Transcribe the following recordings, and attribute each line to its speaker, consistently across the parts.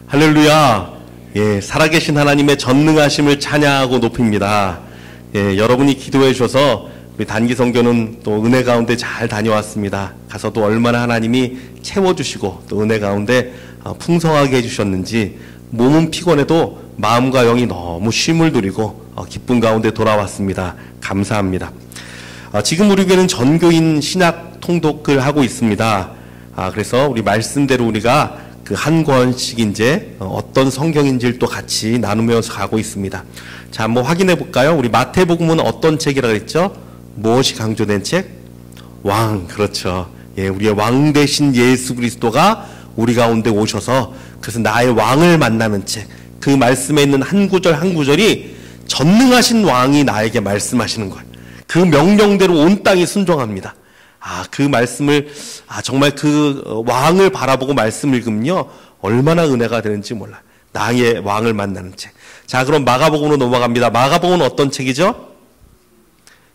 Speaker 1: 할렐루야. 예, 살아계신 하나님의 전능하심을 찬양하고 높입니다. 예, 여러분이 기도해 주셔서 우리 단기 선교는 또 은혜 가운데 잘 다녀왔습니다. 가서 또 얼마나 하나님이 채워주시고 또 은혜 가운데 풍성하게 해주셨는지 몸은 피곤해도 마음과 영이 너무 쉼을 누리고 기쁨 가운데 돌아왔습니다. 감사합니다. 지금 우리 교회는 전교인 신약 통독을 하고 있습니다. 그래서 우리 말씀대로 우리가 그 한 권씩 이제 어떤 성경인지를 또 같이 나누면서 가고 있습니다. 자, 한번 확인해 볼까요? 우리 마태복음은 어떤 책이라고 했죠? 무엇이 강조된 책? 왕, 그렇죠. 예, 우리의 왕 되신 예수 그리스도가 우리 가운데 오셔서 그래서 나의 왕을 만나는 책. 그 말씀에 있는 한 구절 한 구절이 전능하신 왕이 나에게 말씀하시는 거예요. 그 명령대로 온 땅이 순종합니다. 그 말씀을, 정말 그 왕을 바라보고 말씀을 읽으면요, 얼마나 은혜가 되는지 몰라요. 나의 왕을 만나는 책. 자, 그럼 마가복음으로 넘어갑니다. 마가복음은 어떤 책이죠?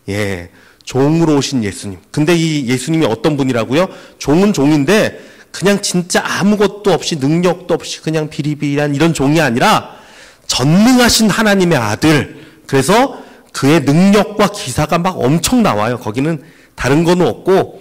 Speaker 1: 예, 종으로 오신 예수님. 근데 이 예수님이 어떤 분이라고요? 종은 종인데, 그냥 진짜 아무것도 없이, 능력도 없이 그냥 비리비리한 이런 종이 아니라, 전능하신 하나님의 아들. 그래서 그의 능력과 기사가 막 엄청 나와요. 거기는 다른 거는 없고,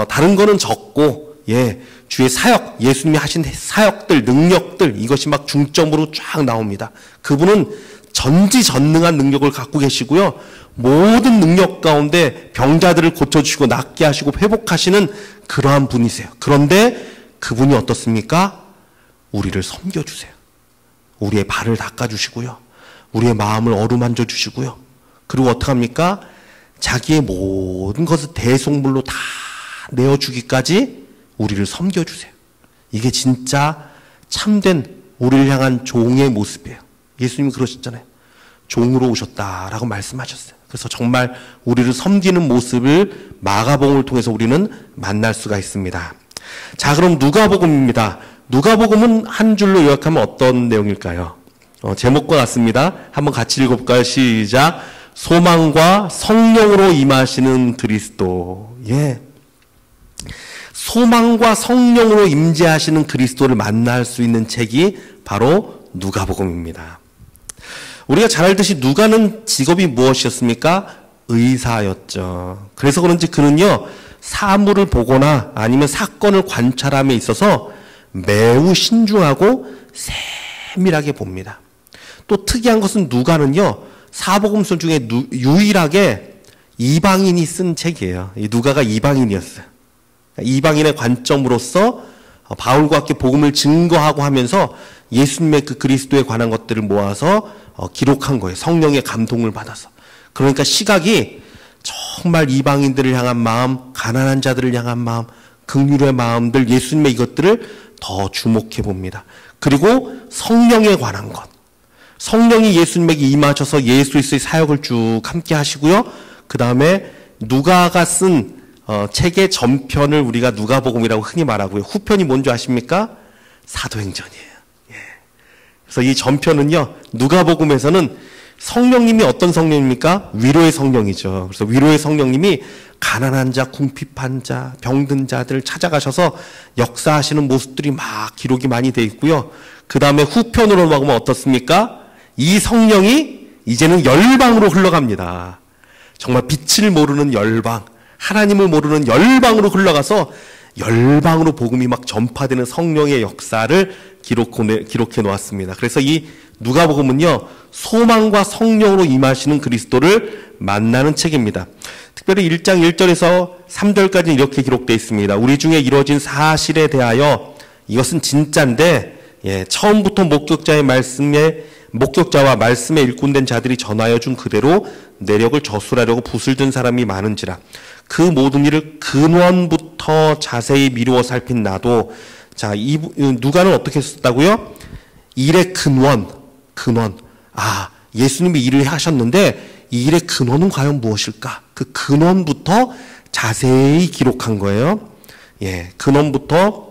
Speaker 1: 다른 거는 적고, 예, 주의 사역, 예수님이 하신 사역들, 능력들, 이것이 막 중점으로 쫙 나옵니다. 그분은 전지전능한 능력을 갖고 계시고요. 모든 능력 가운데 병자들을 고쳐주시고, 낫게 하시고, 회복하시는 그러한 분이세요. 그런데 그분이 어떻습니까? 우리를 섬겨주세요. 우리의 발을 닦아주시고요. 우리의 마음을 어루만져 주시고요. 그리고 어떡합니까? 자기의 모든 것을 대속물로 다 내어주기까지 우리를 섬겨주세요. 이게 진짜 참된 우리를 향한 종의 모습이에요. 예수님이 그러셨잖아요. 종으로 오셨다라고 말씀하셨어요. 그래서 정말 우리를 섬기는 모습을 마가복음을 통해서 우리는 만날 수가 있습니다. 자, 그럼 누가복음입니다. 누가복음은 한 줄로 요약하면 어떤 내용일까요? 제목과 같습니다. 한번 같이 읽어볼까요? 시작. 소망과 성령으로 임하시는 그리스도. 예. 소망과 성령으로 임재하시는 그리스도를 만날 수 있는 책이 바로 누가복음입니다. 우리가 잘 알듯이 누가는 직업이 무엇이었습니까? 의사였죠. 그래서 그런지 그는요, 사물을 보거나 아니면 사건을 관찰함에 있어서 매우 신중하고 세밀하게 봅니다. 또 특이한 것은 누가는요, 사복음서 중에 유일하게 이방인이 쓴 책이에요. 이 누가가 이방인이었어요. 이방인의 관점으로서 바울과 함께 복음을 증거하고 하면서 예수님의 그 그리스도에 관한 것들을 모아서 기록한 거예요. 성령의 감동을 받아서. 그러니까 시각이 정말 이방인들을 향한 마음, 가난한 자들을 향한 마음, 긍휼의 마음들, 예수님의 이것들을 더 주목해 봅니다. 그리고 성령에 관한 것. 성령이 예수님에게 임하셔서 예수 그리스도의 사역을 쭉 함께 하시고요. 그 다음에 누가가 쓴 책의 전편을 우리가 누가복음이라고 흔히 말하고요. 후편이 뭔지 아십니까? 사도행전이에요. 예. 그래서 이 전편은요, 누가복음에서는 성령님이 어떤 성령입니까? 위로의 성령이죠. 그래서 위로의 성령님이 가난한 자, 궁핍한 자, 병든 자들을 찾아가셔서 역사하시는 모습들이 막 기록이 많이 되어 있고요. 그 다음에 후편으로 넘어가면 어떻습니까? 이 성령이 이제는 열방으로 흘러갑니다. 정말 빛을 모르는 열방, 하나님을 모르는 열방으로 흘러가서 열방으로 복음이 막 전파되는 성령의 역사를 기록해 놓았습니다. 그래서 이 누가복음은요, 소망과 성령으로 임하시는 그리스도를 만나는 책입니다. 특별히 1장 1절에서 3절까지는 이렇게 기록되어 있습니다. 우리 중에 이루어진 사실에 대하여 이것은 진짜인데, 예, 처음부터 목격자와 말씀에 일꾼된 자들이 전하여 준 그대로 내력을 저술하려고 붓을 든 사람이 많은지라. 그 모든 일을 근원부터 자세히 미루어 살핀 나도. 자, 누가는 어떻게 썼다고요? 일의 근원. 예수님이 일을 하셨는데 이 일의 근원은 과연 무엇일까? 그 근원부터 자세히 기록한 거예요. 예, 근원부터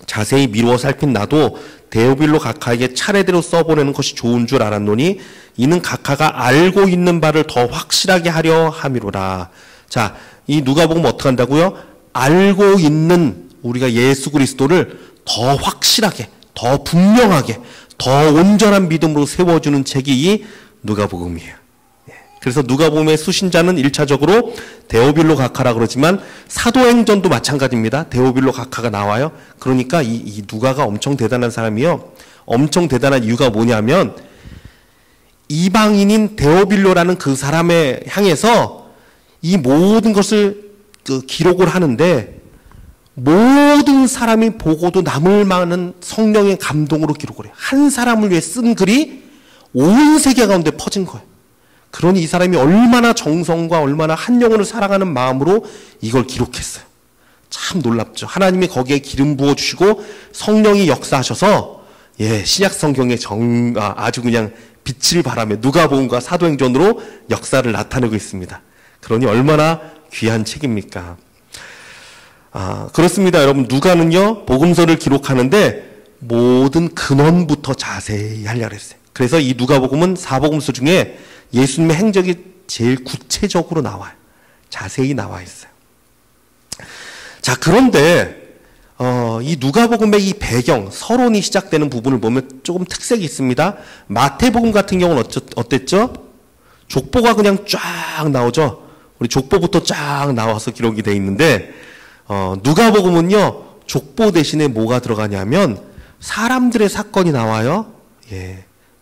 Speaker 1: 자세히 미루어 살핀 나도 데오빌로 각하에게 차례대로 써보내는 것이 좋은 줄 알았노니 이는 각하가 알고 있는 바를 더 확실하게 하려 함이로라. 자, 이 누가복음 어떻게 한다고요? 알고 있는 우리가 예수 그리스도를 더 확실하게, 더 분명하게, 더 온전한 믿음으로 세워주는 책이 이 누가복음이에요. 그래서 누가복음의 수신자는 1차적으로 데오빌로 각하라 그러지만 사도행전도 마찬가지입니다. 데오빌로 각하가 나와요. 그러니까 이 누가가 엄청 대단한 사람이요. 엄청 대단한 이유가 뭐냐면 이방인인 데오빌로라는 그 사람에 향해서 이 모든 것을 기록을 하는데 모든 사람이 보고도 남을 만한 성령의 감동으로 기록을 해요. 한 사람을 위해 쓴 글이 온 세계 가운데 퍼진 거예요. 그러니 이 사람이 얼마나 정성과 얼마나 한 영혼을 사랑하는 마음으로 이걸 기록했어요. 참 놀랍죠. 하나님이 거기에 기름 부어주시고 성령이 역사하셔서 신약 성경에 아주 그냥 빛을 발하며 누가복음과 사도행전으로 역사를 나타내고 있습니다. 그러니 얼마나 귀한 책입니까? 그렇습니다. 여러분, 누가는요, 복음서를 기록하는데 모든 근원부터 자세히 하려고 했어요. 그래서 이 누가복음은 사복음서 중에 예수님의 행적이 제일 구체적으로 나와요. 자세히 나와 있어요. 자, 그런데 이 누가복음의 이 배경, 서론이 시작되는 부분을 보면 조금 특색이 있습니다. 마태복음 같은 경우는 어땠죠? 족보가 그냥 쫙 나오죠. 우리 족보부터 쫙 나와서 기록이 되어 있는데 누가복음은요, 족보 대신에 뭐가 들어가냐면 사람들의 사건이 나와요.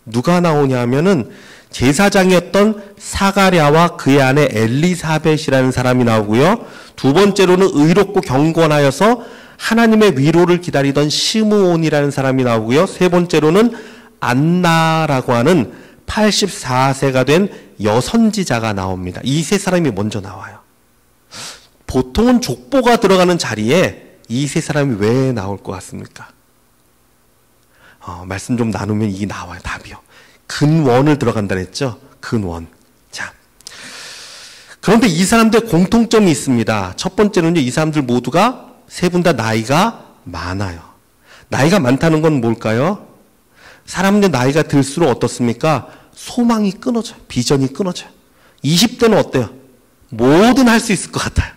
Speaker 1: 누가 나오냐면은 제사장이었던 사가랴와 그의 아내 엘리사벳이라는 사람이 나오고요. 두 번째로는 의롭고 경건하여서 하나님의 위로를 기다리던 시므온이라는 사람이 나오고요. 세 번째로는 안나라고 하는 84세가 된 여선지자가 나옵니다. 이 세 사람이 먼저 나와요. 보통은 족보가 들어가는 자리에 이 세 사람이 왜 나올 것 같습니까? 말씀 좀 나누면 이게 나와요. 답이요. 근원을 들어간다 했죠. 근원. 자, 그런데 이 사람들 공통점이 있습니다. 첫 번째는요, 이 사람들 모두가 세 분 다 나이가 많아요. 나이가 많다는 건 뭘까요? 사람들 나이가 들수록 어떻습니까? 소망이 끊어져요. 비전이 끊어져요. 20대는 어때요? 뭐든 할 수 있을 것 같아요.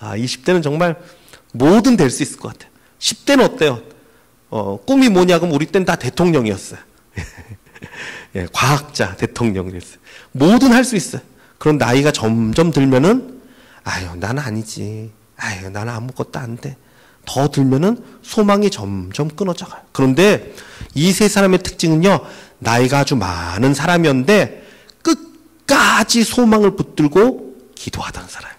Speaker 1: 20대는 정말 뭐든 될 수 있을 것 같아요. 10대는 어때요? 꿈이 뭐냐? 그럼 우리 때는 다 대통령이었어요. 과학자, 대통령이었어요. 뭐든 할 수 있어요. 그런 나이가 점점 들면은, 나는 아니지. 나는 아무것도 안 돼. 더 들면은 소망이 점점 끊어져가요. 그런데 이 세 사람의 특징은요, 나이가 아주 많은 사람이었는데 끝까지 소망을 붙들고 기도하던 사람이에요.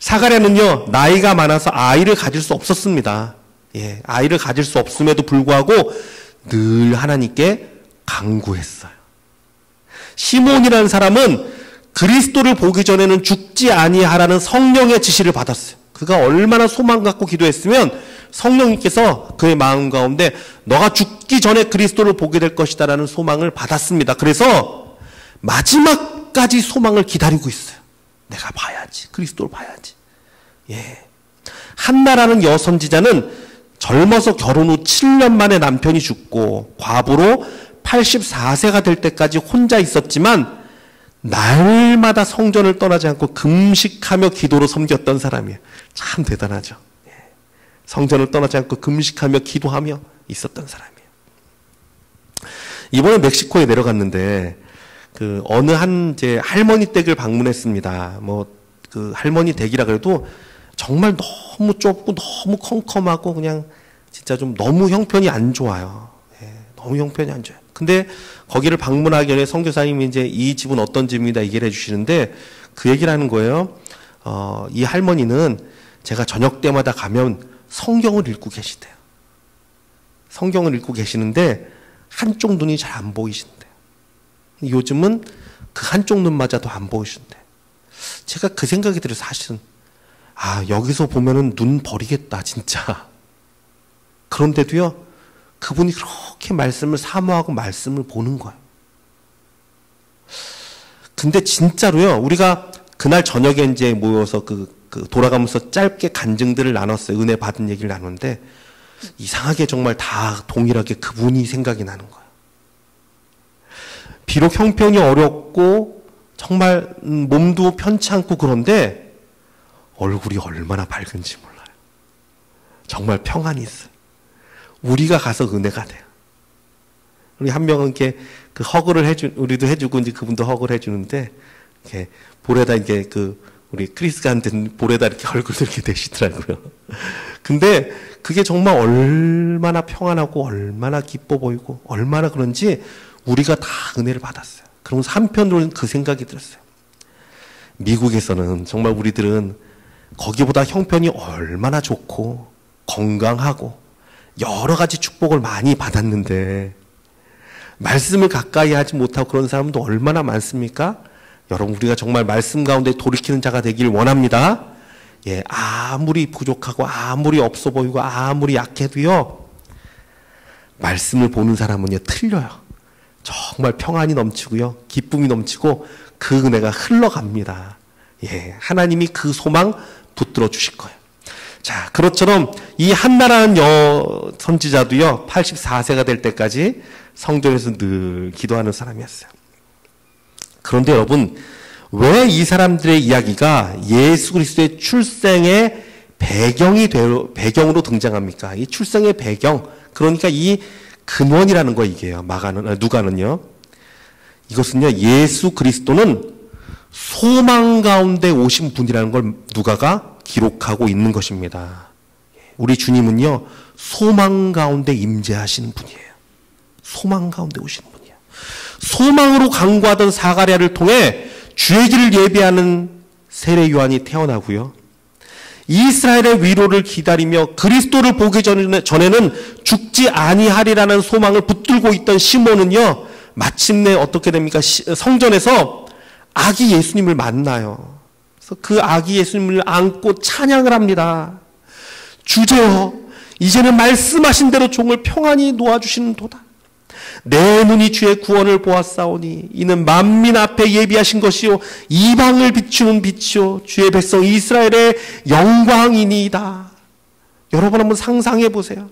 Speaker 1: 사가랴는요, 나이가 많아서 아이를 가질 수 없었습니다. 아이를 가질 수 없음에도 불구하고 늘 하나님께 간구했어요. 시몬이라는 사람은 그리스도를 보기 전에는 죽지 아니하라는 성령의 지시를 받았어요. 그가 얼마나 소망 갖고 기도했으면 성령님께서 그의 마음 가운데 너가 죽기 전에 그리스도를 보게 될 것이다라는 소망을 받았습니다. 그래서 마지막까지 소망을 기다리고 있어요. 내가 봐야지. 그리스도를 봐야지. 한나라는 여선지자는 젊어서 결혼 후 7년 만에 남편이 죽고 과부로 84세가 될 때까지 혼자 있었지만 날마다 성전을 떠나지 않고 금식하며 기도로 섬겼던 사람이에요. 참 대단하죠. 성전을 떠나지 않고 금식하며 기도하며 있었던 사람이에요. 이번에 멕시코에 내려갔는데 어느 한 제 할머니 댁을 방문했습니다. 그 할머니 댁이라 그래도 정말 너무 좁고 너무 컴컴하고 그냥 진짜 좀 너무 형편이 안 좋아요. 너무 형편이 안 좋아요. 근데 거기를 방문하기 전에 선교사님이 이제 이 집은 어떤 집입니다 얘기를 해주시는데 그 얘기를 하는 거예요. 이 할머니는 제가 저녁 때마다 가면 성경을 읽고 계시대요. 성경을 읽고 계시는데 한쪽 눈이 잘 안 보이신대요. 요즘은 그 한쪽 눈마저도 안 보이신대. 제가 그 생각이 들어서 사실은 여기서 보면은 눈 버리겠다 진짜. 그런데도요, 그분이 그렇게 말씀을 사모하고 말씀을 보는 거예요. 근데 진짜로요, 우리가 그날 저녁에 이제 모여서 돌아가면서 짧게 간증들을 나눴어요. 은혜 받은 얘기를 나눴는데 이상하게 정말 다 동일하게 그분이 생각이 나는 거예요. 비록 형편이 어렵고 정말 몸도 편치 않고 그런데 얼굴이 얼마나 밝은지 몰라요. 정말 평안이 있어요. 우리가 가서 은혜가 돼요. 우리 한 명은 이렇게 그 허그를 우리도 해주고 이제 그분도 허그를 해주는데, 이렇게 볼에다 이게 우리 크리스한테는 볼에다 이렇게 얼굴도 이렇게 대시더라고요. 근데 그게 정말 얼마나 평안하고 얼마나 기뻐 보이고 얼마나 그런지 우리가 다 은혜를 받았어요. 그러면서 한편으로는 그 생각이 들었어요. 미국에서는 정말 우리들은 거기보다 형편이 얼마나 좋고 건강하고 여러 가지 축복을 많이 받았는데 말씀을 가까이 하지 못하고 그런 사람도 얼마나 많습니까? 여러분, 우리가 정말 말씀 가운데 돌이키는 자가 되길 원합니다. 예, 아무리 부족하고 아무리 없어 보이고 아무리 약해도요, 말씀을 보는 사람은요 틀려요. 정말 평안이 넘치고요, 기쁨이 넘치고 그 은혜가 흘러갑니다. 예, 하나님이 그 소망 붙들어 주실 거예요. 자, 그것처럼 이 한나라는 선지자도요 84세가 될 때까지 성전에서 늘 기도하는 사람이었어요. 그런데 여러분, 왜 이 사람들의 이야기가 예수 그리스도의 출생의 배경으로 등장합니까? 이 출생의 배경, 그러니까 이 근원이라는 거 이게요. 누가는요. 이것은요, 예수 그리스도는 소망 가운데 오신 분이라는 걸 누가가 기록하고 있는 것입니다. 우리 주님은요, 소망 가운데 임재하시는 분이에요. 소망 가운데 오시는 분이에요. 소망으로 간구하던 사가랴를 통해 주의 길을 예비하는 세례 요한이 태어나고요. 이스라엘의 위로를 기다리며 그리스도를 보기 전에는 죽지 아니하리라는 소망을 붙들고 있던 시몬은요, 마침내 어떻게 됩니까? 성전에서 아기 예수님을 만나요. 그래서 그 아기 예수님을 안고 찬양을 합니다. 주제여, 이제는 말씀하신 대로 종을 평안히 놓아주시는 도다. 내 눈이 주의 구원을 보았사오니 이는 만민 앞에 예비하신 것이요 이방을 비추는 빛이요 주의 백성 이스라엘의 영광이니이다. 여러분 한번 상상해 보세요.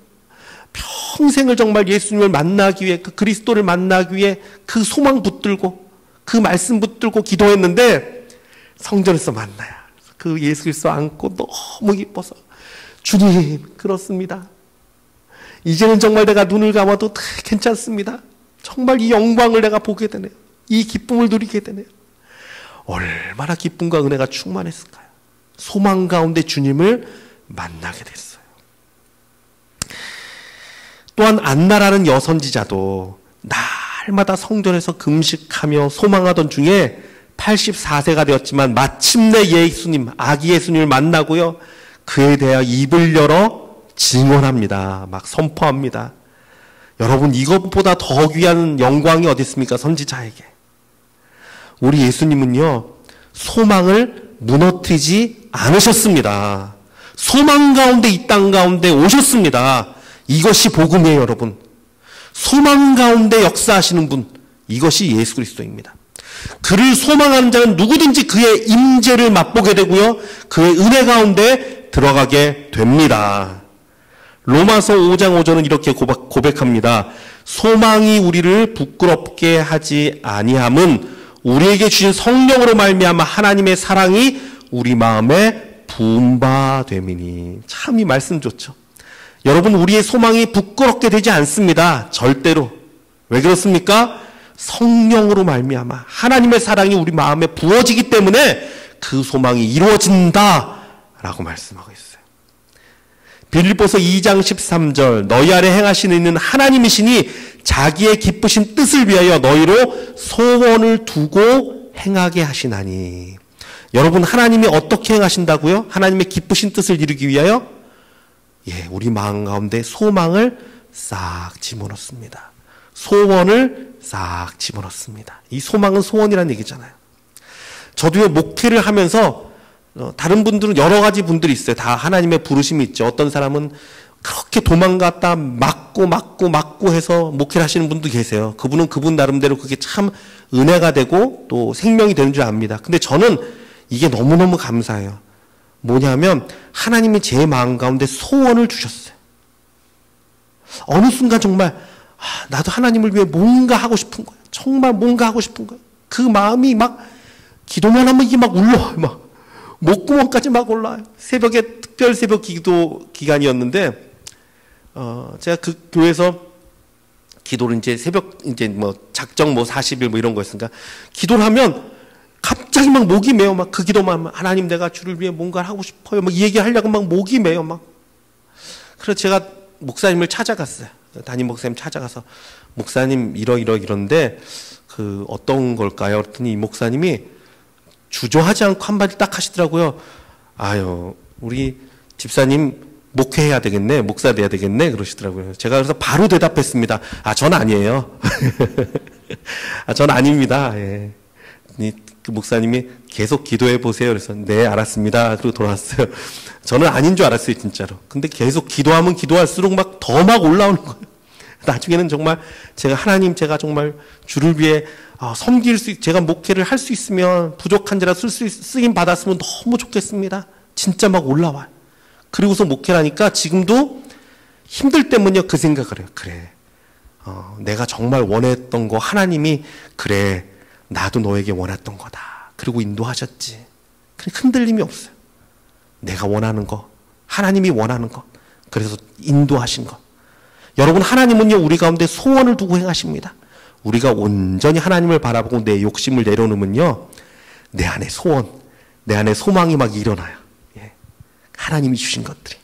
Speaker 1: 평생을 정말 예수님을 만나기 위해, 그 그리스도를 만나기 위해 그 소망 붙들고 그 말씀 붙들고 기도했는데 성전에서 만나요. 그 예수 그리스도 안고 너무 기뻐서, 주님, 그렇습니다. 이제는 정말 내가 눈을 감아도 괜찮습니다. 정말 이 영광을 내가 보게 되네요. 이 기쁨을 누리게 되네요. 얼마나 기쁨과 은혜가 충만했을까요? 소망 가운데 주님을 만나게 됐어요. 또한 안나라는 여선지자도 날마다 성전에서 금식하며 소망하던 중에 84세가 되었지만 마침내 예수님, 아기 예수님을 만나고요, 그에 대하여 입을 열어 증언합니다. 막 선포합니다. 여러분, 이것보다 더 귀한 영광이 어디 있습니까? 선지자에게. 우리 예수님은요, 소망을 무너뜨리지 않으셨습니다. 소망 가운데, 이 땅 가운데 오셨습니다. 이것이 복음이에요, 여러분. 소망 가운데 역사하시는 분, 이것이 예수 그리스도입니다. 그를 소망하는 자는 누구든지 그의 임재를 맛보게 되고요, 그의 은혜 가운데 들어가게 됩니다. 로마서 5장 5절은 이렇게 고백합니다. 소망이 우리를 부끄럽게 하지 아니함은 우리에게 주신 성령으로 말미암아 하나님의 사랑이 우리 마음에 부은 바 됨이니. 참 이 말씀 좋죠. 여러분, 우리의 소망이 부끄럽게 되지 않습니다. 절대로. 왜 그렇습니까? 성령으로 말미암아 하나님의 사랑이 우리 마음에 부어지기 때문에 그 소망이 이루어진다라고 말씀하고 있어요. 빌립보서 2장 13절, 너희 아래 행하시는 이는 하나님이시니 자기의 기쁘신 뜻을 위하여 너희로 소원을 두고 행하게 하시나니. 여러분, 하나님이 어떻게 행하신다고요? 하나님의 기쁘신 뜻을 이루기 위하여, 예, 우리 마음 가운데 소망을 싹 집어넣습니다. 소원을 싹 집어넣습니다. 이 소망은 소원이라는 얘기잖아요. 저도요, 목회를 하면서 다른 분들은 여러 가지 분들이 있어요. 다 하나님의 부르심이 있죠. 어떤 사람은 그렇게 도망갔다 맞고 해서 목회를 하시는 분도 계세요. 그분은 그분 나름대로 그게 참 은혜가 되고 또 생명이 되는 줄 압니다. 근데 저는 이게 너무너무 감사해요. 뭐냐면 하나님이 제 마음 가운데 소원을 주셨어요. 어느 순간 정말 나도 하나님을 위해 뭔가 하고 싶은 거예요. 정말 뭔가 하고 싶은 거예요. 그 마음이 막 기도만 하면 이게 막 울려와요. 막 목구멍까지 막 올라와요. 새벽에 특별 새벽 기도 기간이었는데 제가 그 교회에서 기도를 이제 새벽 이제 뭐 작정 뭐 40일 뭐 이런 거였으니까 기도를 하면 갑자기 막 목이 메어 막 그 기도만 하나님 내가 주를 위해 뭔가를 하고 싶어요 막 이 얘기하려고 막 목이 메어 막. 그래서 제가 목사님을 찾아갔어요. 담임 목사님 찾아가서 목사님 이런데 그 어떤 걸까요? 그랬더니 이 목사님이 주저하지 않고 한마디 딱 하시더라고요. 아유 우리 집사님 목회해야 되겠네, 목사 돼야 되겠네 그러시더라고요. 제가 그래서 바로 대답했습니다. 전 아니에요. 전 아닙니다. 예. 그 목사님이 계속 기도해 보세요. 그래서 네 알았습니다. 그리고 돌아왔어요. 저는 아닌 줄 알았어요 진짜로. 근데 계속 기도하면 기도할수록 막 더 막 올라오는 거예요. 나중에는 정말 제가 정말 주를 위해 섬길 제가 목회를 할 수 있으면 부족한 자라 쓰임 받았으면 너무 좋겠습니다. 진짜 막 올라와요. 그리고서 목회를 하니까 지금도 힘들 때면요 그 생각을 해요. 그래 내가 정말 원했던 거 하나님이 그래 나도 너에게 원했던 거다. 그리고 인도하셨지. 흔들림이 없어요. 내가 원하는 거 하나님이 원하는 거 그래서 인도하신 거. 여러분 하나님은요 우리 가운데 소원을 두고 행하십니다. 우리가 온전히 하나님을 바라보고 내 욕심을 내려놓으면요 내 안에 소원 내 안에 소망이 막 일어나요. 하나님이 주신 것들이.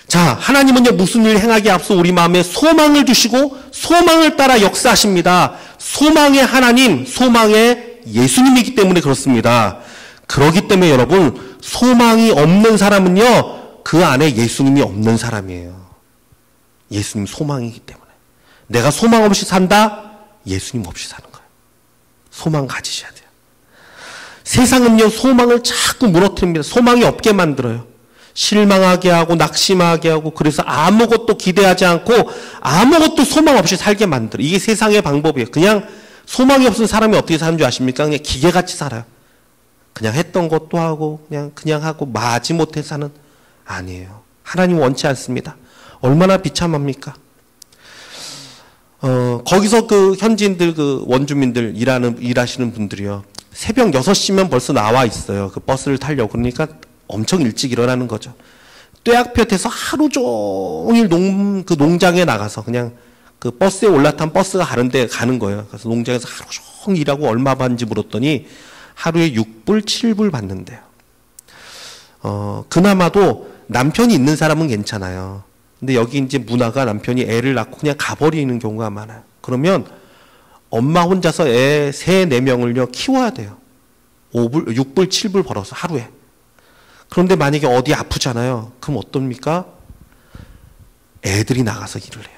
Speaker 1: 자, 하나님은요 무슨 일을 행하기에 앞서 우리 마음에 소망을 주시고 소망을 따라 역사하십니다. 소망의 하나님, 소망의 예수님이기 때문에 그렇습니다. 그렇기 때문에 여러분 소망이 없는 사람은요 그 안에 예수님이 없는 사람이에요. 예수님 소망이기 때문에. 내가 소망 없이 산다? 예수님 없이 사는 거예요. 소망 가지셔야 돼요. 세상은요 소망을 자꾸 무너뜨립니다. 소망이 없게 만들어요. 실망하게 하고 낙심하게 하고 그래서 아무것도 기대하지 않고 아무것도 소망 없이 살게 만들어요. 이게 세상의 방법이에요. 그냥 소망이 없은 사람이 어떻게 사는 줄 아십니까? 그냥 기계같이 살아요. 그냥 했던 것도 하고 그냥 하고 마지못해 사는. 아니에요. 하나님 원치 않습니다. 얼마나 비참합니까? 거기서 그 현지인들 그 원주민들 일하시는 분들이요. 새벽 6시면 벌써 나와 있어요. 그 버스를 타려고. 그러니까 엄청 일찍 일어나는 거죠. 떼약볕에서 하루 종일 그 농장에 나가서 그냥 그 버스에 올라탄 버스가 가는데 가는 거예요. 그래서 농장에서 하루 종일 일하고 얼마 받는지 물었더니 하루에 6불, 7불 받는데요. 그나마도 남편이 있는 사람은 괜찮아요. 근데 여기 이제 문화가 남편이 애를 낳고 그냥 가버리는 경우가 많아요. 그러면 엄마 혼자서 애 3, 4명을요 키워야 돼요. 6불, 7불 벌어서 하루에. 그런데 만약에 어디 아프잖아요. 그럼 어떻습니까? 애들이 나가서 일을 해요.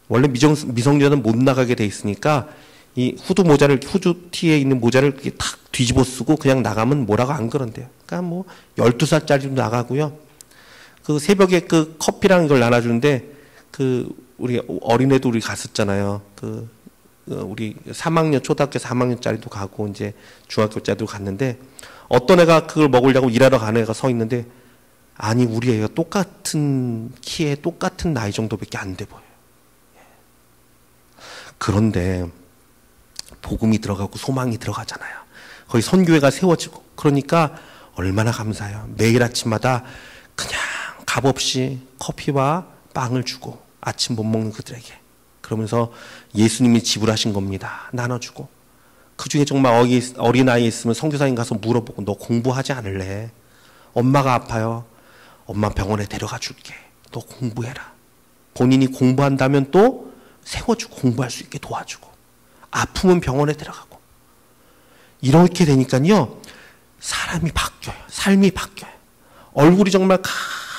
Speaker 1: 원래 미성년자는 못 나가게 돼 있으니까 이 후드티에 있는 모자를 이렇게 탁 뒤집어 쓰고 그냥 나가면 뭐라고 안 그런대요. 그러니까 뭐 12살짜리도 나가고요. 그 새벽에 그 커피랑 이걸 나눠주는데 그 우리 어린애도 우리 갔었잖아요. 우리 3학년 초등학교 3학년짜리도 가고 이제 중학교짜리도 갔는데 어떤 애가 그걸 먹으려고 일하러 가는 애가 서 있는데 아니 우리 애가 똑같은 키에 똑같은 나이 정도밖에 안 돼 보여요. 그런데 복음이 들어가고 소망이 들어가잖아요. 거기 선교회가 세워지고 그러니까 얼마나 감사해요. 매일 아침마다 그냥 값없이 커피와 빵을 주고 아침 못 먹는 그들에게 그러면서 예수님이 지불하신 겁니다. 나눠주고 그 중에 정말 어린아이 있으면 선교사님 가서 물어보고 너 공부하지 않을래? 엄마가 아파요. 엄마 병원에 데려가 줄게. 너 공부해라. 본인이 공부한다면 또 세워주고 공부할 수 있게 도와주고 아프면 병원에 데려가고 이렇게 되니까요 사람이 바뀌어요. 삶이 바뀌어요. 얼굴이 정말 칵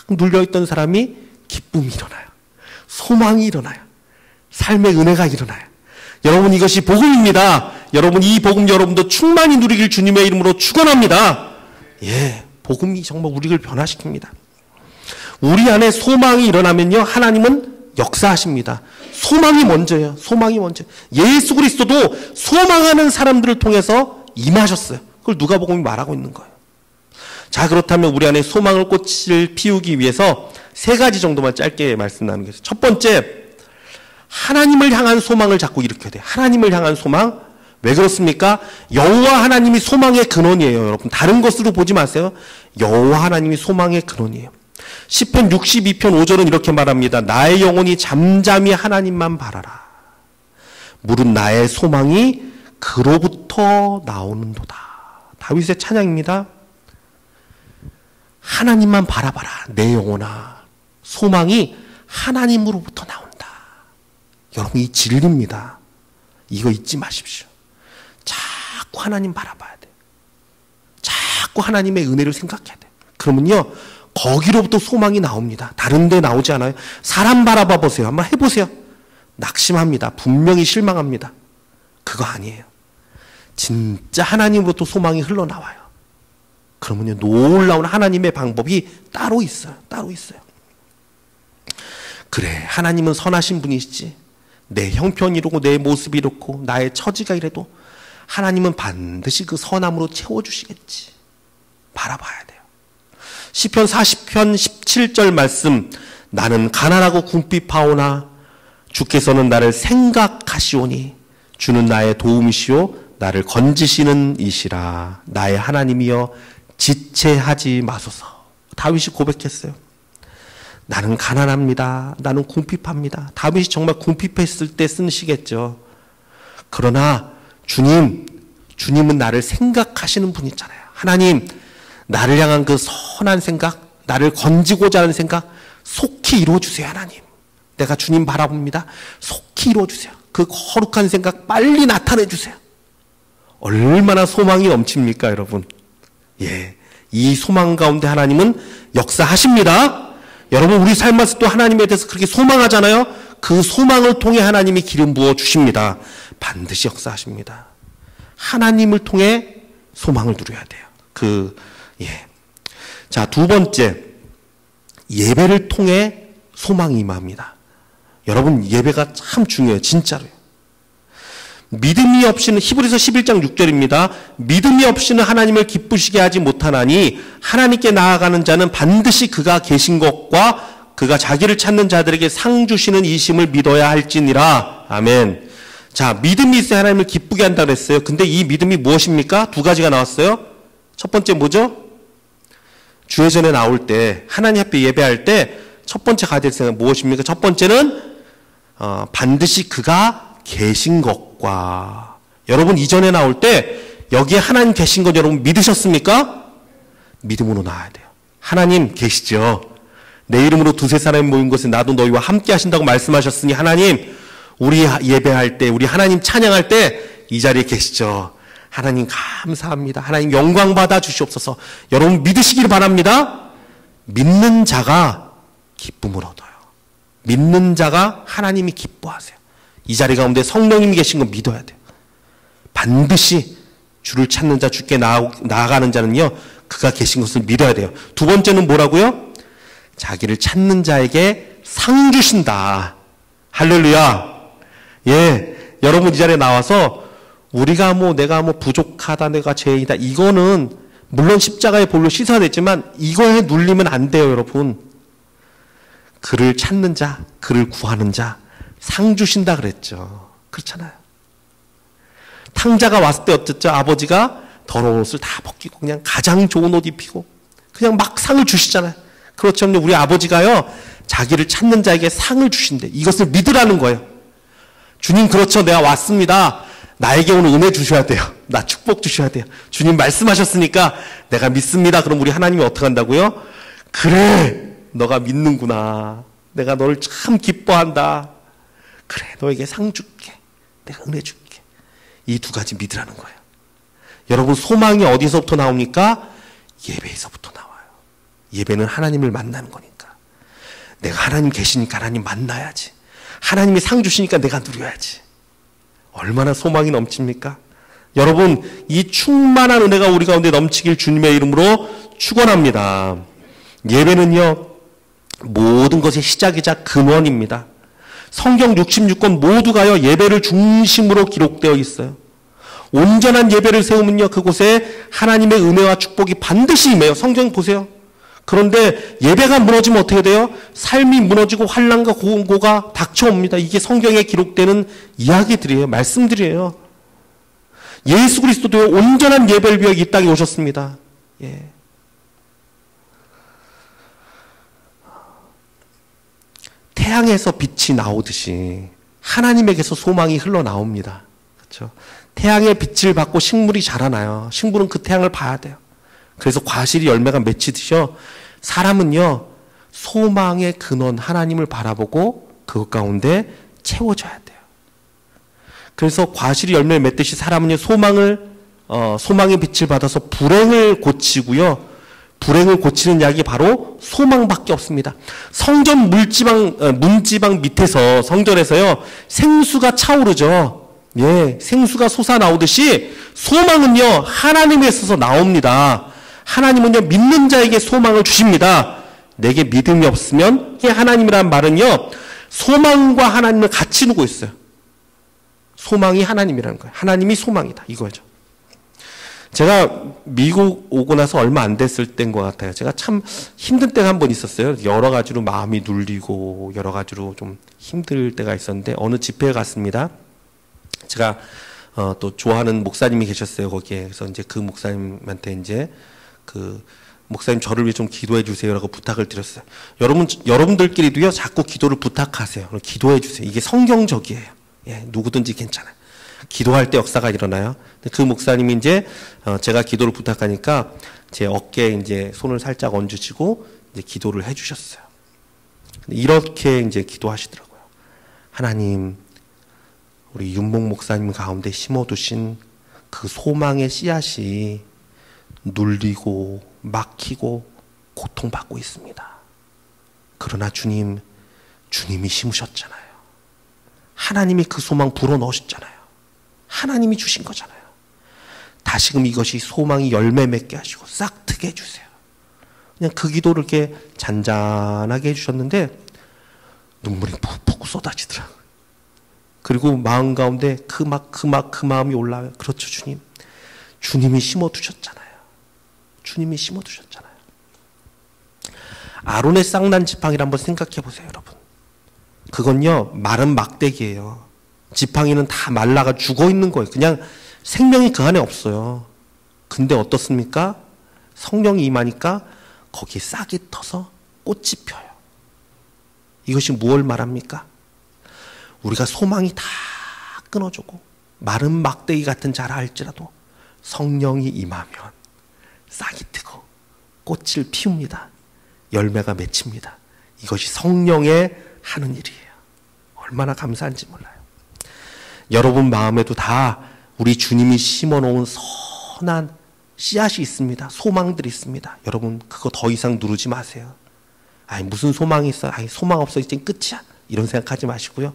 Speaker 1: 눌려있던 사람이 기쁨이 일어나요. 소망이 일어나요. 삶의 은혜가 일어나요. 여러분 이것이 복음입니다. 여러분 이 복음 여러분도 충만히 누리길 주님의 이름으로 축원합니다. 예, 복음이 정말 우리를 변화시킵니다. 우리 안에 소망이 일어나면요 하나님은 역사하십니다. 소망이 먼저예요. 소망이 먼저. 예수 그리스도도 소망하는 사람들을 통해서 임하셨어요. 그걸 누가복음이 말하고 있는 거예요. 자 그렇다면 우리 안에 소망을 꽃을 피우기 위해서 3가지 정도만 짧게 말씀 나누겠습니다. 첫 번째 하나님을 향한 소망을 자꾸 일으켜야 돼요. 하나님을 향한 소망. 왜 그렇습니까? 여호와 하나님이 소망의 근원이에요. 여러분 다른 것으로 보지 마세요. 여호와 하나님이 소망의 근원이에요. 시편 62편 5절은 이렇게 말합니다. 나의 영혼이 잠잠히 하나님만 바라라. 무릇 나의 소망이 그로부터 나오는도다. 다윗의 찬양입니다. 하나님만 바라봐라. 내 영혼아. 소망이 하나님으로부터 나온다. 여러분, 이 진리입니다. 이거 잊지 마십시오. 자꾸 하나님 바라봐야 돼. 자꾸 하나님의 은혜를 생각해야 돼. 그러면요, 거기로부터 소망이 나옵니다. 다른 데 나오지 않아요. 사람 바라봐 보세요. 한번 해보세요. 낙심합니다. 분명히 실망합니다. 그거 아니에요. 진짜 하나님으로부터 소망이 흘러나와요. 그러면요, 놀라운 하나님의 방법이 따로 있어요. 따로 있어요. 그래, 하나님은 선하신 분이시지. 내 형편이 이렇고 내 모습이 이렇고 나의 처지가 이래도 하나님은 반드시 그 선함으로 채워주시겠지. 바라봐야 돼요. 시편 40편 17절 말씀, 나는 가난하고 궁핍하오나 주께서는 나를 생각하시오니 주는 나의 도움이시오 나를 건지시는 이시라. 나의 하나님이여 지체하지 마소서. 다윗이 고백했어요. 나는 가난합니다. 나는 궁핍합니다. 다윗이 정말 궁핍했을 때 쓴 시겠죠. 그러나 주님은 나를 생각하시는 분이잖아요. 하나님, 나를 향한 그 선한 생각, 나를 건지고자 하는 생각 속히 이루어주세요. 하나님, 내가 주님 바라봅니다. 속히 이루어주세요. 그 거룩한 생각 빨리 나타내주세요. 얼마나 소망이 넘칩니까, 여러분? 예, 이 소망 가운데 하나님은 역사하십니다. 여러분, 우리 삶에서 또 하나님에 대해서 그렇게 소망하잖아요. 그 소망을 통해 하나님이 기름 부어 주십니다. 반드시 역사하십니다. 하나님을 통해 소망을 누려야 돼요. 자, 두 번째, 예배를 통해 소망이 임합니다. 여러분, 예배가 참 중요해요. 진짜로요. 믿음이 없이는, 히브리서 11장 6절입니다. 믿음이 없이는 하나님을 기쁘시게 하지 못하나니 하나님께 나아가는 자는 반드시 그가 계신 것과 그가 자기를 찾는 자들에게 상 주시는 이심을 믿어야 할지니라. 아멘. 자, 믿음이 있어야 하나님을 기쁘게 한다고 했어요. 근데 이 믿음이 무엇입니까? 두 가지가 나왔어요. 첫 번째 뭐죠? 주회전에 나올 때, 하나님 앞에 예배할 때 첫 번째 가야 될 생각은 무엇입니까? 첫 번째는 반드시 그가 계신 것과. 여러분, 이전에 나올 때 여기에 하나님 계신 것 여러분 믿으셨습니까? 믿음으로 나와야 돼요. 하나님 계시죠. 내 이름으로 두세 사람이 모인 곳에 나도 너희와 함께 하신다고 말씀하셨으니 하나님, 우리 예배할 때, 우리 하나님 찬양할 때 이 자리에 계시죠. 하나님 감사합니다. 하나님 영광 받아 주시옵소서. 여러분 믿으시길 바랍니다. 믿는 자가 기쁨을 얻어요. 믿는 자가 하나님이 기뻐하세요. 이 자리 가운데 성령님이 계신 거 믿어야 돼요. 반드시 주를 찾는 자, 주께 나아가는 자는요, 그가 계신 것을 믿어야 돼요. 두 번째는 뭐라고요? 자기를 찾는 자에게 상 주신다. 할렐루야. 예, 여러분 이 자리에 나와서 우리가 내가 부족하다, 내가 죄인이다, 이거는 물론 십자가의 볼로 씻어야 되지만 이거에 눌리면 안 돼요, 여러분. 그를 찾는 자, 그를 구하는 자 상 주신다 그랬죠. 그렇잖아요. 탕자가 왔을 때 어쨌죠? 아버지가 더러운 옷을 다 벗기고 그냥 가장 좋은 옷 입히고 그냥 막 상을 주시잖아요. 그렇죠. 우리 아버지가요, 자기를 찾는 자에게 상을 주신대. 이것을 믿으라는 거예요. 주님, 그렇죠. 내가 왔습니다. 나에게 오늘 은혜 주셔야 돼요. 나 축복 주셔야 돼요. 주님 말씀하셨으니까 내가 믿습니다. 그럼 우리 하나님이 어떻게 한다고요? 그래, 너가 믿는구나. 내가 너를 참 기뻐한다. 그래, 너에게 상 줄게. 내가 은혜 줄게. 이 두 가지 믿으라는 거예요. 여러분, 소망이 어디서부터 나옵니까? 예배에서부터 나와요. 예배는 하나님을 만나는 거니까. 내가 하나님 계시니까 하나님 만나야지. 하나님이 상 주시니까 내가 누려야지. 얼마나 소망이 넘칩니까? 여러분, 이 충만한 은혜가 우리 가운데 넘치길 주님의 이름으로 축원합니다. 예배는요, 모든 것의 시작이자 근원입니다. 성경 66권 모두가요, 예배를 중심으로 기록되어 있어요. 온전한 예배를 세우면요, 그곳에 하나님의 은혜와 축복이 반드시 임해요. 성경 보세요. 그런데 예배가 무너지면 어떻게 돼요? 삶이 무너지고 환난과 고가 닥쳐옵니다. 이게 성경에 기록되는 이야기들이에요. 말씀들이에요. 예수 그리스도도 온전한 예배를 위해 이 땅에 오셨습니다. 예. 태양에서 빛이 나오듯이 하나님에게서 소망이 흘러나옵니다. 그렇죠? 태양의 빛을 받고 식물이 자라나요. 식물은 그 태양을 봐야 돼요. 그래서 과실이 열매가 맺히듯이요. 사람은요, 소망의 근원 하나님을 바라보고 그것 가운데 채워져야 돼요. 그래서 과실이 열매를 맺듯이 사람은요, 소망의 빛을 받아서 불행을 고치고요. 불행을 고치는 약이 바로 소망밖에 없습니다. 성전 문지방 밑에서, 성전에서요, 생수가 차오르죠. 예, 생수가 솟아나오듯이 소망은요, 하나님에 있어서 나옵니다. 하나님은요, 믿는 자에게 소망을 주십니다. 내게 믿음이 없으면, 하나님이라는 말은요, 소망과 하나님을 같이 두고 있어요. 소망이 하나님이라는 거예요. 하나님이 소망이다. 이거죠. 제가 미국 오고 나서 얼마 안 됐을 때인 것 같아요. 제가 참 힘든 때가 한 번 있었어요. 여러 가지로 마음이 눌리고 여러 가지로 좀 힘들 때가 있었는데 어느 집회에 갔습니다. 제가 또 좋아하는 목사님이 계셨어요, 거기에. 그래서 이제 그 목사님한테 이제 목사님 저를 위해 좀 기도해 주세요라고 부탁을 드렸어요. 여러분들끼리도요, 자꾸 기도를 부탁하세요. 기도해 주세요. 이게 성경적이에요. 예, 누구든지 괜찮아요. 기도할 때 역사가 일어나요. 그 목사님이 이제 제가 기도를 부탁하니까 제 어깨에 이제 손을 살짝 얹으시고 이제 기도를 해주셨어요. 이렇게 이제 기도하시더라고요. 하나님, 우리 윤목 목사님 가운데 심어두신 그 소망의 씨앗이 눌리고 막히고 고통받고 있습니다. 그러나 주님이 심으셨잖아요. 하나님이 그 소망 불어넣으셨잖아요. 하나님이 주신 거잖아요. 다시금 이것이 소망이 열매 맺게 하시고 싹트게 해주세요. 그냥 그 기도를 이렇게 잔잔하게 해주셨는데 눈물이 푹푹 쏟아지더라고요. 그리고 마음 가운데 그 마음이 올라와요. 그렇죠, 주님. 주님이 심어두셨잖아요. 주님이 심어두셨잖아요. 아론의 쌍난 지팡이를 한번 생각해 보세요, 여러분. 그건요, 마른 막대기예요. 지팡이는 다 말라가 죽어 있는 거예요. 그냥 생명이 그 안에 없어요. 근데 어떻습니까? 성령이 임하니까 거기에 싹이 터서 꽃이 펴요. 이것이 무엇을 말합니까? 우리가 소망이 다 끊어지고 마른 막대기 같은 자라 할지라도 성령이 임하면 싹이 트고 꽃을 피웁니다. 열매가 맺힙니다. 이것이 성령의 하는 일이에요. 얼마나 감사한지 몰라요. 여러분 마음에도 다 우리 주님이 심어놓은 선한 씨앗이 있습니다. 소망들이 있습니다. 여러분 그거 더 이상 누르지 마세요. 아이 무슨 소망이 있어? 아이 소망 없어 이제 끝이야. 이런 생각하지 마시고요.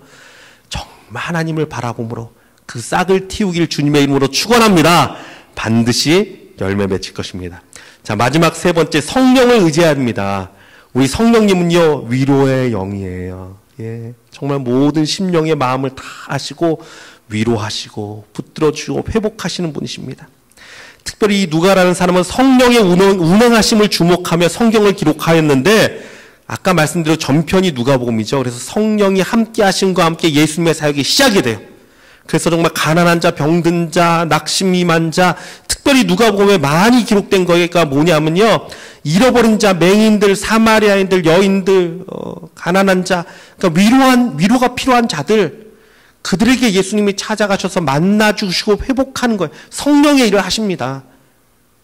Speaker 1: 정말 하나님을 바라봄으로 그 싹을 틔우길 주님의 이름으로 축원합니다. 반드시 열매 맺힐 것입니다. 자, 마지막 세 번째, 성령을 의지해야 합니다. 우리 성령님은요, 위로의 영이에요. 예, 정말 모든 심령의 마음을 다 아시고 위로하시고 붙들어주고 회복하시는 분이십니다. 특별히 이 누가라는 사람은 성령의 운행하심을 주목하며 성경을 기록하였는데, 아까 말씀드린 전편이 누가복음이죠. 그래서 성령이 함께 하심과 함께 예수님의 사역이 시작이 돼요. 그래서 정말 가난한 자, 병든 자, 낙심임한 자, 특별히 누가복음에 많이 기록된 거가 뭐냐면요, 잃어버린 자, 맹인들, 사마리아인들, 여인들, 가난한 자, 그러니까 위로가 필요한 자들, 그들에게 예수님이 찾아가셔서 만나주시고 회복하는 거예요. 성령의 일을 하십니다.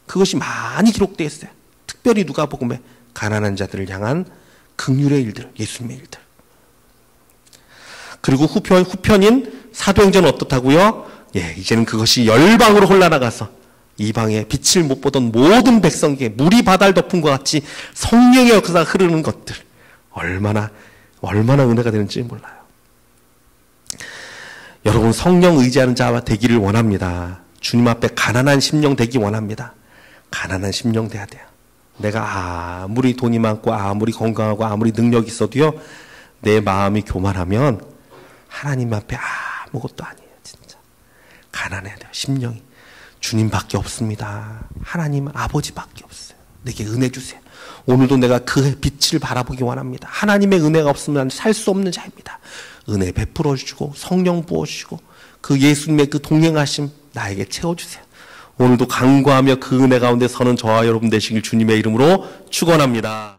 Speaker 1: 그것이 많이 기록되어 있어요. 특별히 누가복음에 가난한 자들을 향한 긍휼의 일들, 예수님의 일들. 그리고 후편인 사도행전은 어떻다고요? 예, 이제는 그것이 열방으로 흘러나가서 이방에 빛을 못 보던 모든 백성에게 물이 바다를 덮은 것 같이 성령의 역사가 흐르는 것들, 얼마나 은혜가 되는지 몰라요. 여러분 성령 의지하는 자와 되기를 원합니다. 주님 앞에 가난한 심령 되기 원합니다. 가난한 심령 돼야 돼요. 내가 아무리 돈이 많고 아무리 건강하고 아무리 능력이 있어도요, 내 마음이 교만하면 하나님 앞에 아무것도 아니에요. 진짜 가난해야 돼요. 심령이 주님밖에 없습니다. 하나님 아버지밖에 없어요. 내게 은혜 주세요. 오늘도 내가 그 빛을 바라보기 원합니다. 하나님의 은혜가 없으면 살 수 없는 자입니다. 은혜 베풀어 주시고 성령 부어 주시고 그 예수님의 그 동행하심 나에게 채워주세요. 오늘도 간구하며 그 은혜 가운데 서는 저와 여러분 되시길 주님의 이름으로 축원합니다.